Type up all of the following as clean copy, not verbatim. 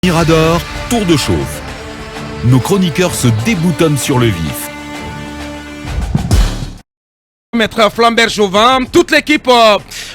Mirador, tour de chauffe. Nos chroniqueurs se déboutonnent sur le vif. Maître Flambert Jovan, toute l'équipe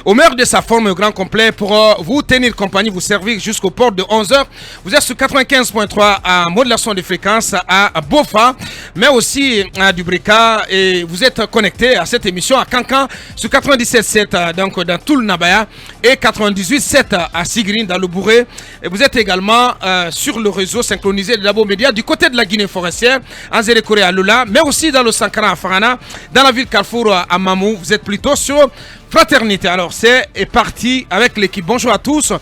au meilleur de sa forme au grand complet pour vous tenir compagnie, vous servir jusqu'au port de 11h. Vous êtes sur 95.3 à modulation de fréquence à Bofa, mais aussi à Dubrika, et vous êtes connecté à cette émission à Kankan sur 97.7 donc dans tout le Nabaya et 98.7 à Sigrin dans le Bourré. Et vous êtes également sur le réseau synchronisé de Labo Média du côté de la Guinée forestière, en Zérékoré à Lula, mais aussi dans le Sankara à Farana, dans la ville Carrefour à Mamou. Vous êtes plutôt sur Fraternité. Alors c'est parti avec l'équipe. Bonjour à tous.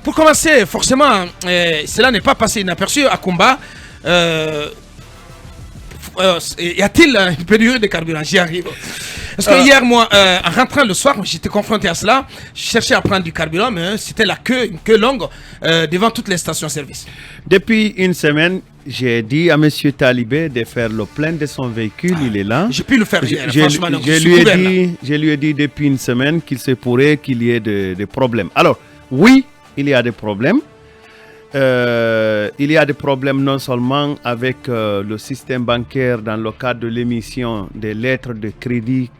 Pour commencer, forcément, cela n'est pas passé inaperçu à Kumba. Y a-t-il une pénurie de carburant? J'y arrive. Parce que hier, moi, en rentrant le soir, j'étais confronté à cela. Je cherchais à prendre du carburant, mais c'était une queue longue devant toutes les stations-service. Depuis une semaine, j'ai dit à M. Talibé de faire le plein de son véhicule. Il est là. J'ai pu le faire hier, franchement. Donc je lui ai dit depuis une semaine qu'il se pourrait qu'il y ait des problèmes. Alors, oui, il y a des problèmes. Il y a des problèmes non seulement avec le système bancaire dans le cadre de l'émission des lettres de crédit,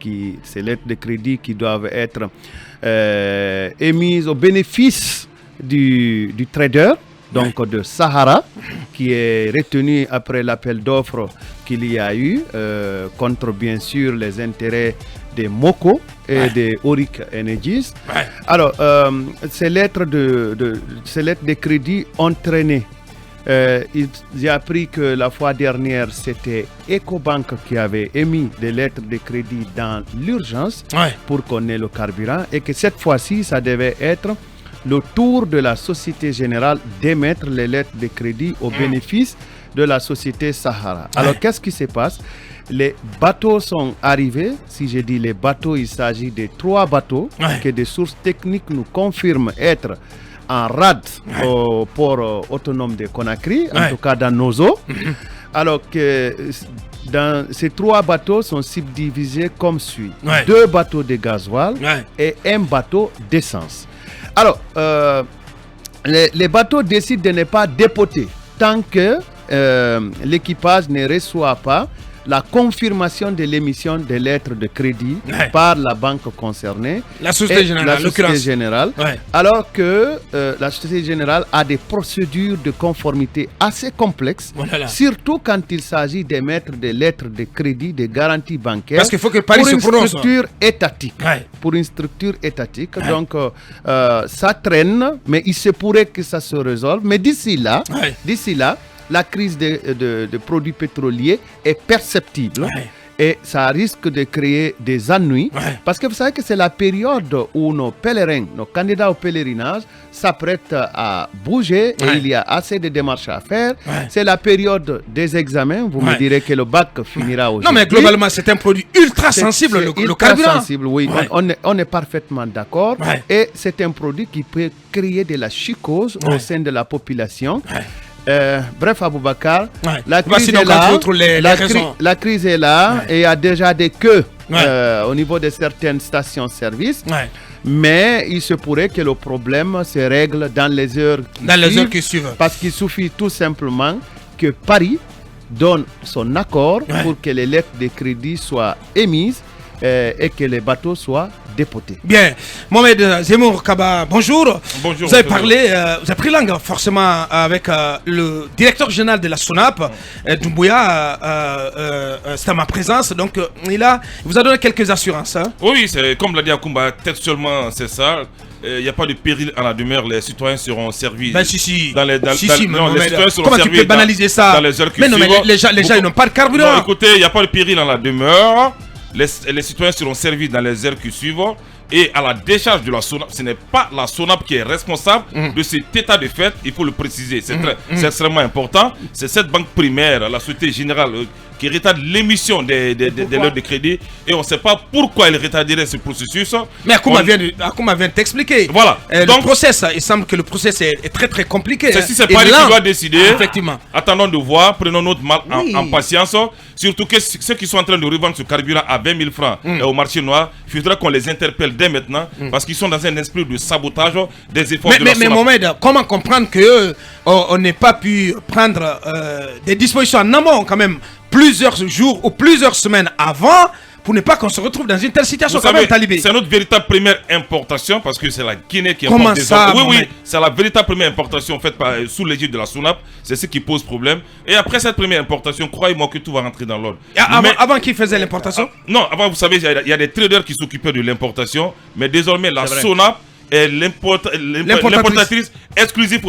ces lettres de crédit qui doivent être émises au bénéfice du trader, donc de Sahara, qui est retenu après l'appel d'offres qu'il y a eu contre bien sûr les intérêts des Moko et des Auric Energies. Alors, ces lettres de crédit ont traîné. J'ai appris que la fois dernière, c'était Ecobank qui avait émis des lettres de crédit dans l'urgence pour qu'on ait le carburant, et que cette fois-ci, ça devait être le tour de la Société Générale d'émettre les lettres de crédit au bénéfice de la Société Sahara. Alors, qu'est-ce qui se passe? Les bateaux sont arrivés. Si je dis les bateaux, il s'agit de 3 bateaux que des sources techniques nous confirment être en rade au port autonome de Conakry, en tout cas dans nos eaux. Alors que ces 3 bateaux sont subdivisés comme suit. 2 bateaux de gasoil et 1 bateau d'essence. Alors, les bateaux décident de ne pas dépoter tant que l'équipage ne reçoit pas la confirmation de l'émission des lettres de crédit par la banque concernée, la Société Générale, alors que la Société Générale a des procédures de conformité assez complexes, surtout quand il s'agit d'émettre des lettres de crédit, de garantie bancaire. Parce qu'il faut que Paris se prononce. Pour une structure étatique. Donc, ça traîne, mais il se pourrait que ça se résolve. Mais d'ici là, la crise de produits pétroliers est perceptible et ça risque de créer des ennuis parce que vous savez que c'est la période où nos pèlerins, nos candidats au pèlerinage s'apprêtent à bouger et il y a assez de démarches à faire. C'est la période des examens. Vous me direz que le bac finira aujourd'hui. Non, mais globalement, c'est un produit ultra sensible, le carburant. Sensible, oui. On est parfaitement d'accord. Et c'est un produit qui peut créer de la psychose au sein de la population. Bref, Aboubacar, la crise est là et il y a déjà des queues au niveau de certaines stations-service. Mais il se pourrait que le problème se règle dans les heures qui suivent. Parce qu'il suffit tout simplement que Paris donne son accord pour que les lettres de crédit soient émises et que les bateaux soient dépotés. Bien. Mohamed Zemmour Kaba, bonjour. Bonjour. Vous avez parlé, vous avez pris langue forcément avec le directeur général de la SONAP, Doumbouya, c'est à ma présence. Donc, il vous a donné quelques assurances. Oui, c'est comme l'a dit Akumba, textuellement, c'est ça. Il n'y a pas de péril à la demeure, les citoyens seront servis. Ben si. Les citoyens seront comment servis tu peux banaliser ça? Dans les heures qui mais non, mais les gens ils n'ont pas de carburant. Non, écoutez, il n'y a pas de péril à la demeure. Les citoyens seront servis dans les heures qui suivent. Et à la décharge de la SONAP, ce n'est pas la SONAP qui est responsable de cet état de fait, il faut le préciser. C'est extrêmement important. C'est cette banque primaire, la Société Générale, qui retarde l'émission des lettres de crédit et on ne sait pas pourquoi il retarderait ce processus. Mais Akouma vient de t'expliquer. Voilà. Donc, le process, il semble que le process est très très compliqué. Si c'est Paris qui doit décider, effectivement. Attendons de voir, prenons notre mal en patience. Surtout que ceux qui sont en train de revendre ce carburant à 20 000 francs au marché noir, il faudra qu'on les interpelle dès maintenant parce qu'ils sont dans un esprit de sabotage des efforts de la SONAP. Mais Mohamed, comment comprendre que on n'ait pas pu prendre des dispositions en amont quand même plusieurs jours ou plusieurs semaines avant pour ne pas qu'on se retrouve dans une telle situation quand même, Talibé. C'est notre véritable première importation parce que c'est la Guinée qui importe. Comment ça, oui, c'est la véritable première importation faite sous l'égide de la SONAP. C'est ce qui pose problème. Et après cette première importation, croyez-moi que tout va rentrer dans l'ordre. Avant qui faisait l'importation? Non, avant, vous savez, il y a des traders qui s'occupaient de l'importation. Mais désormais, la SONAP est l'importatrice exclusive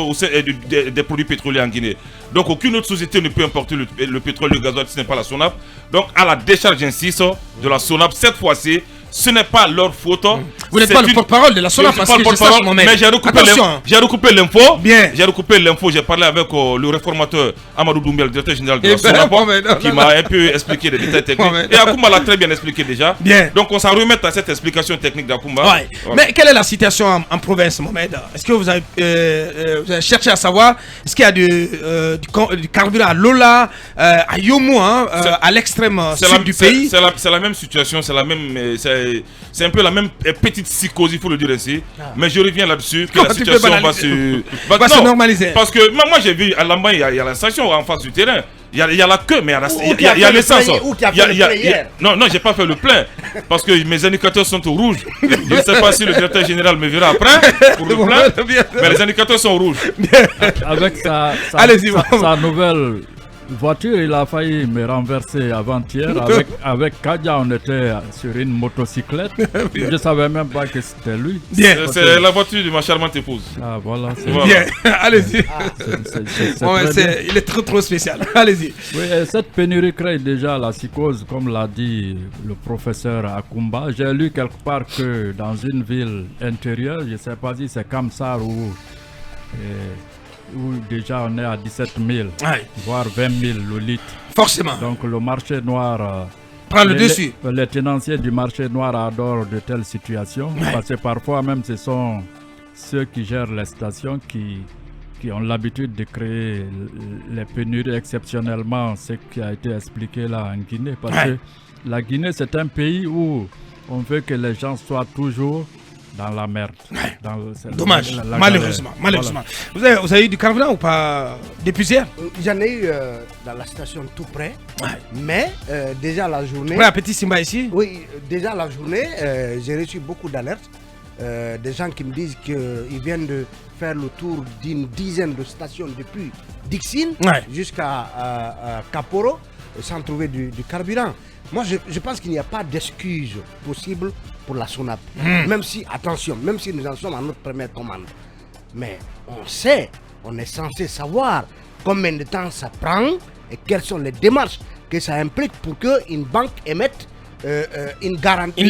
des produits pétroliers en Guinée. Donc aucune autre société ne peut importer le pétrole et le gasoil si ce n'est pas la SONAP. Donc à la décharge, j'insiste, de la SONAP, cette fois-ci, ce n'est pas leur faute. Vous n'êtes pas le porte-parole de la SONAP parce que je sache, mais j'ai recoupé l'info. Bien. J'ai recoupé l'info. J'ai parlé avec le réformateur Amadou Doumbia, le directeur général de la SONAP, qui m'a un peu expliqué les détails techniques. Et Akouma l'a très bien expliqué déjà. Bien. Donc on s'en remet à cette explication technique d'Akouma. Ouais. Voilà. Mais quelle est la situation en province, Mohamed? Est-ce que vous avez cherché à savoir, est-ce qu'il y a du carburant à Lola, à Yomo, à l'extrême sud du pays? C'est la même situation, c'est un peu la même petite psychose, il faut le dire ainsi. Mais je reviens là-dessus, que la situation va se normaliser. Parce que moi j'ai vu à Lamba, il y a la station en face du terrain. Il y a la queue, mais il y a l'essence. Non, j'ai pas fait le plein. Parce que mes indicateurs sont au rouge. Je ne sais pas si le directeur général me verra après pour le plein. Mais les indicateurs sont rouges. Avec sa nouvelle voiture, il a failli me renverser avant-hier. Avec Kadia, on était sur une motocyclette. Je ne savais même pas que c'était lui. C'est la voiture de ma charmante épouse. Ah, voilà. Bien, allez-y. Il est trop spécial. Allez-y. Oui, cette pénurie crée déjà la psychose, comme l'a dit le professeur Akoumba. J'ai lu quelque part que dans une ville intérieure, je ne sais pas si c'est Kamsar où déjà on est à 17 000, voire 20 000 le litre. Forcément. Donc le marché noir prend le dessus. Les tenanciers du marché noir adorent de telles situations. Parce que parfois même ce sont ceux qui gèrent les stations qui ont l'habitude de créer les pénuries exceptionnellement, ce qui a été expliqué là en Guinée. Parce que la Guinée, c'est un pays où on veut que les gens soient toujours dans la merde. Dommage, malheureusement. Voilà. Vous avez eu du carburant ou pas depuis hier? J'en ai eu dans la station tout près. Mais déjà la journée. Ouais, petit Simba ici? Oui, déjà la journée, j'ai reçu beaucoup d'alertes. Des gens qui me disent qu'ils viennent de faire le tour d'une dizaine de stations depuis Dixine jusqu'à Kaporo sans trouver du carburant. Moi, je pense qu'il n'y a pas d'excuse possible pour la SONAP. Même si, attention, même si nous en sommes à notre première commande. Mais on est censé savoir combien de temps ça prend et quelles sont les démarches que ça implique pour qu'une banque émette une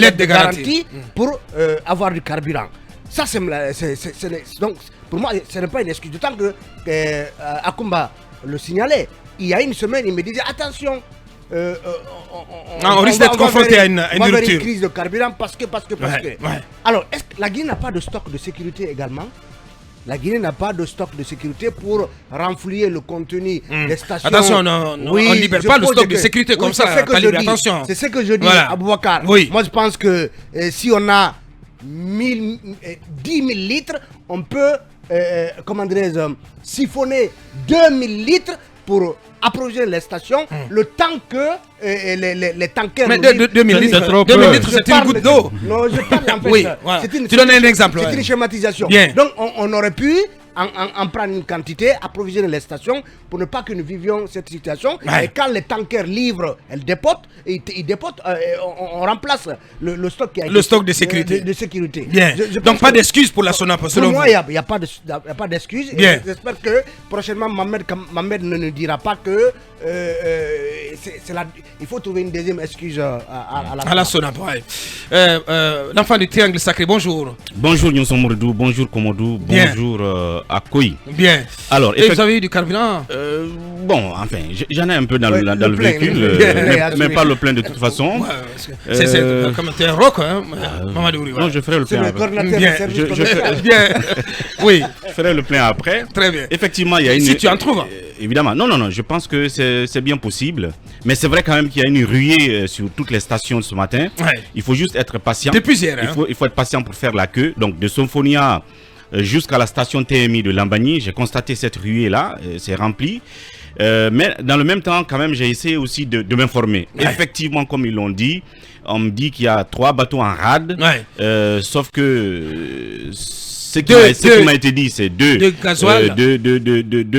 lettre de garantie pour avoir du carburant. Ça, donc, pour moi, ce n'est pas une excuse. D'autant que Akoumba le signalait. Il y a une semaine, il me disait attention. On risque d'être confronté à une rupture. Crise de carburant parce que. Alors, est-ce que la Guinée n'a pas de stock de sécurité également? La Guinée n'a pas de stock de sécurité pour renflouer le contenu des stations. Attention, on ne libère pas le stock de sécurité comme ça. Attention. C'est ce que je dis, Aboubacar. Moi, je pense que si on a 10 000 litres, on peut, siphonner 2000 litres pour approcher les stations, le temps que les tankers... Mais 2000 litres, c'est une goutte d'eau. Non, je parle en fait... Oui, voilà. Tu donnes un exemple. C'est une schématisation. Bien. Donc, on aurait pu en prendre une quantité, approvisionner les stations pour ne pas que nous vivions cette situation. Et quand les tankers livrent, ils dépotent, on remplace le stock qui a été... Le stock de sécurité. De sécurité. Bien. Donc, pas d'excuse pour la SONAP, selon vous. Pour moi, il n'y a pas d'excuse. J'espère que prochainement, Mohamed ne nous dira pas que il faut trouver une deuxième excuse à la SONAP. L'enfant du triangle sacré, bonjour. Bonjour Nyonson Mouridou, bonjour Komodou, bonjour à Koyi. Bien. Alors, et vous avez eu du carburant? Bon, enfin, j'en ai un peu dans le plein, véhicule, mais pas le plein de toute façon. Ouais, c'est comme un rock, hein, Mamadou Ouri, Non, je ferai le plein après. Bien. Oui. Je ferai le plein après. Très bien. Effectivement, il y a une... Si tu en trouves. Évidemment. Non, je pense que c'est bien possible. Mais c'est vrai quand même qu'il y a une ruée sur toutes les stations ce matin. Ouais. Il faut juste être patient. Depuis hier, hein. Il faut être patient pour faire la queue. Donc, de Symphonia jusqu'à la station TMI de Lambagny, j'ai constaté cette ruée-là. C'est rempli. Mais dans le même temps, quand même, j'ai essayé aussi de m'informer. Ouais. Effectivement, comme ils l'ont dit, on me dit qu'il y a 3 bateaux en rade. Ouais. Sauf que ce qui m'a été dit, c'est deux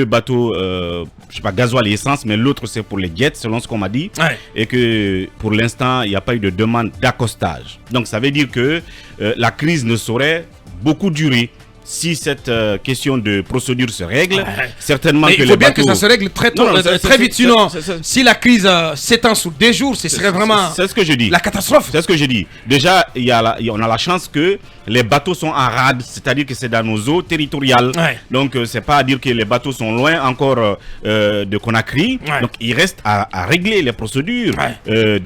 bateaux, je sais pas, gasoil et essence, mais l'autre c'est pour les jets, selon ce qu'on m'a dit. Ouais. Et que pour l'instant, il n'y a pas eu de demande d'accostage. Donc ça veut dire que la crise ne saurait beaucoup durer. Si cette question de procédure se règle, certainement mais que il faut bien que ça se règle très tôt, très vite. Sinon, si la crise s'étend sur 2 jours, ce serait vraiment c'est ce que je dis. La catastrophe. C'est ce que je dis. Déjà, on a la chance que les bateaux sont en rade, c'est-à-dire que c'est dans nos eaux territoriales. Ouais. Donc, c'est pas à dire que les bateaux sont loin encore de Conakry. Ouais. Donc, il reste à régler les procédures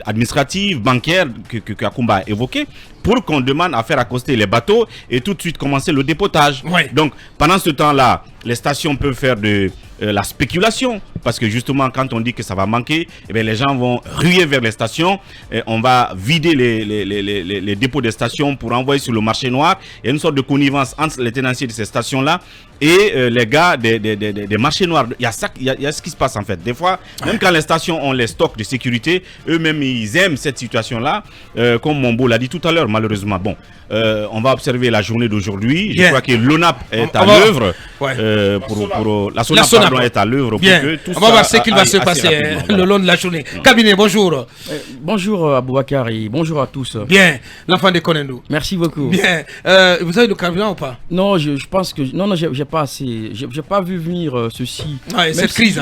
administratives, bancaires que Akumba a évoquées pour qu'on demande à faire accoster les bateaux et tout de suite commencer le dépotage. Ouais. Donc, pendant ce temps-là, les stations peuvent faire de la spéculation parce que justement quand on dit que ça va manquer, eh bien, les gens vont ruer vers les stations et on va vider les dépôts des stations pour envoyer sur le marché noir. Il y a une sorte de connivence entre les tenanciers de ces stations-là et les gars des marchés noirs. Il y a ce qui se passe en fait. Des fois, même quand les stations ont les stocks de sécurité, eux-mêmes ils aiment cette situation-là. Comme Mombo l'a dit tout à l'heure, malheureusement. Bon, on va observer la journée d'aujourd'hui. Je crois que l'ONAP est à l'œuvre. Pour la SONAP est à l'œuvre pour que tout on va voir ce qu'il va se passer le long de la journée. Cabinet, bonjour. Bonjour Aboubakar et bonjour à tous. Bien, l'enfant de Konendou. Merci beaucoup. Bien, vous avez le carburant ou pas? Non, je pense que non, j'ai pas assez. J'ai pas vu venir ceci. Cette crise,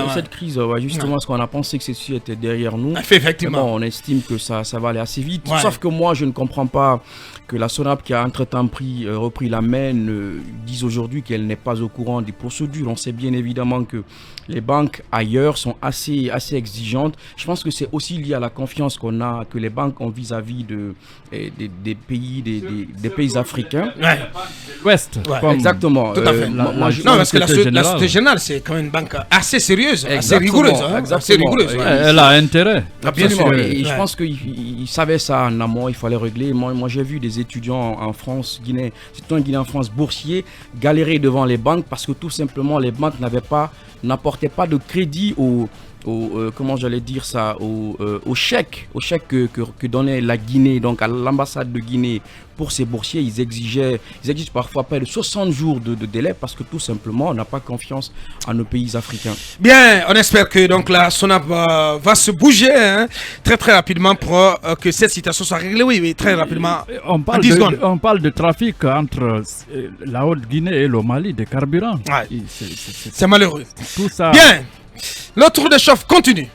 justement, ce qu'on a pensé que ceci était derrière nous. Effectivement. Bon, on estime que ça va aller assez vite. Sauf que moi, je ne comprends pas que la SONAP qui a entre-temps repris la main dise aujourd'hui qu'elle n'est pas au courant des procédures. On sait bien évidemment que les banques ailleurs sont assez exigeantes. Je pense que c'est aussi lié à la confiance que les banques ont vis-à-vis des pays africains. Ouais. Ouest. Ouais. Exactement. Tout à fait. Non, parce que la Société Générale, c'est quand même une banque assez sérieuse, assez rigoureuse. Assez rigoureuse. Elle a intérêt. Absolument. Et je pense qu'ils savaient ça en amont, il fallait régler. Moi j'ai vu des étudiants en France, c'est un Guinéen en France boursier, galérer devant les banques parce que tout simplement les banques n'apportaient pas de crédit au chèque que donnait la Guinée, donc à l'ambassade de Guinée pour ces boursiers. Ils exigent parfois près de 60 jours de délai parce que tout simplement on n'a pas confiance en nos pays africains. Bien, on espère que donc la SONAP va se bouger très très rapidement pour que cette situation soit réglée. Oui, très rapidement. On parle de trafic entre la Haute-Guinée et le Mali de carburant. Ouais. C'est malheureux. Tout ça. Bien. Le tour de chauffe continue.